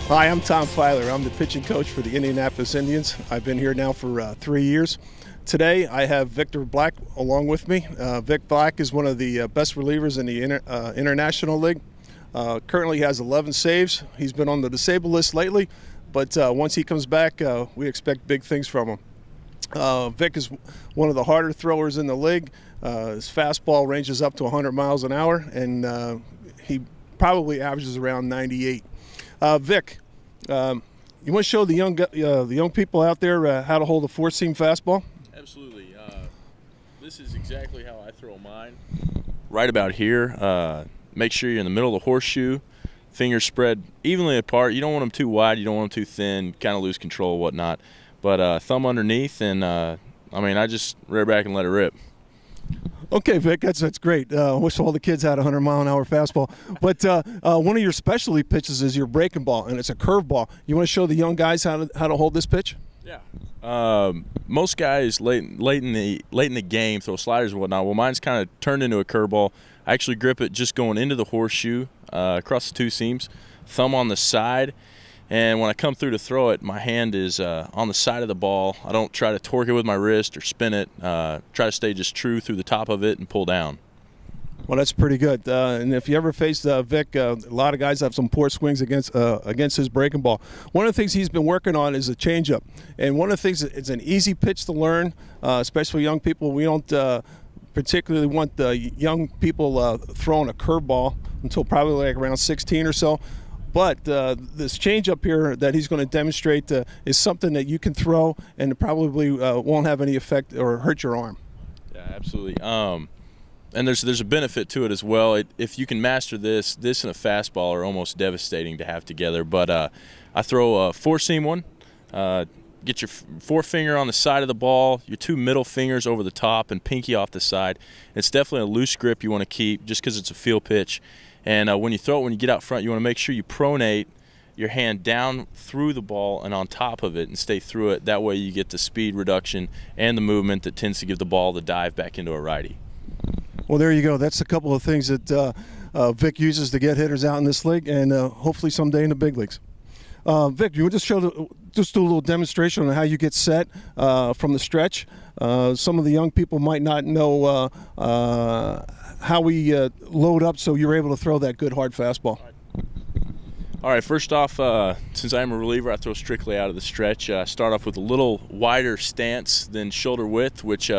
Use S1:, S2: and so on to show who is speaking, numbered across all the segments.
S1: Hi, I'm Tom Filer. I'm the pitching coach for the Indianapolis Indians. I've been here now for 3 years. Today I have Vic Black along with me. Vic Black is one of the best relievers in the International League. Currently has 11 saves. He's been on the disabled list lately, but once he comes back, we expect big things from him. Vic is one of the harder throwers in the league. His fastball ranges up to 100 miles an hour, and he probably averages around 98. Vic, you want to show the young people out there how to hold a four-seam fastball?
S2: Absolutely. This is exactly how I throw mine. Right about here. Make sure you're in the middle of the horseshoe. Fingers spread evenly apart. You don't want them too wide. You don't want them too thin. Kind of lose control and whatnot. But thumb underneath, and I just rear back and let it rip.
S1: Okay, Vic, that's great. Wish all the kids had a 100-mile-an-hour fastball. But one of your specialty pitches is your breaking ball, and it's a curveball. You want to show the young guys how to hold this pitch?
S2: Yeah. Most guys late in the game throw sliders and whatnot. Well, mine's kind of turned into a curveball. I actually grip it just going into the horseshoe across the two seams, thumb on the side. And when I come through to throw it, my hand is on the side of the ball. I don't try to torque it with my wrist or spin it. Try to stay just true through the top of it and pull down.
S1: Well, that's pretty good. And if you ever faced Vic, a lot of guys have some poor swings against his breaking ball. One of the things he's been working on is a changeup. And one of the things, it's an easy pitch to learn, especially young people. We don't particularly want the young people throwing a curveball until probably like around 16 or so. But this changeup here that he's going to demonstrate is something that you can throw and it probably won't have any effect or hurt your arm.
S2: Yeah, absolutely. And there's a benefit to it as well. If you can master this and a fastball are almost devastating to have together. But I throw a four-seam one. Get your forefinger on the side of the ball, your two middle fingers over the top, and pinky off the side. It's definitely a loose grip you want to keep just because it's a field pitch. And when you throw it, when you get out front, you want to make sure you pronate your hand down through the ball and on top of it and stay through it. That way you get the speed reduction and the movement that tends to give the ball the dive back into a righty.
S1: Well, there you go. That's a couple of things that Vic uses to get hitters out in this league and hopefully someday in the big leagues. Vic, you would just do a little demonstration on how you get set from the stretch. Some of the young people might not know how we load up so you're able to throw that good hard fastball.
S2: All right, first off, since I'm a reliever, I throw strictly out of the stretch. Start off with a little wider stance than shoulder width, which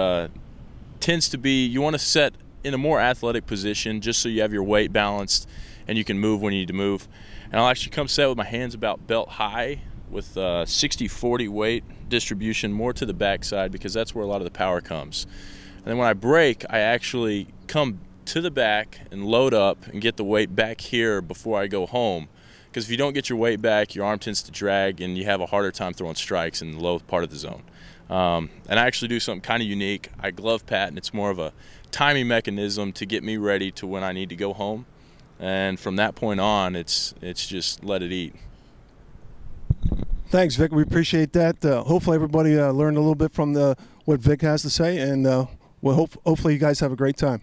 S2: tends to be, you want to set in a more athletic position just so you have your weight balanced and you can move when you need to move. And I'll actually come set with my hands about belt high with 60-40 weight distribution more to the backside because that's where a lot of the power comes. And then when I break, I actually come to the back and load up and get the weight back here before I go home. Because if you don't get your weight back, your arm tends to drag and you have a harder time throwing strikes in the low part of the zone. And I actually do something kind of unique. I glove pat, and it's more of a timing mechanism to get me ready to when I need to go home. And from that point on, it's just let it eat.
S1: Thanks, Vic. We appreciate that. Hopefully everybody learned a little bit from what Vic has to say, and hopefully you guys have a great time.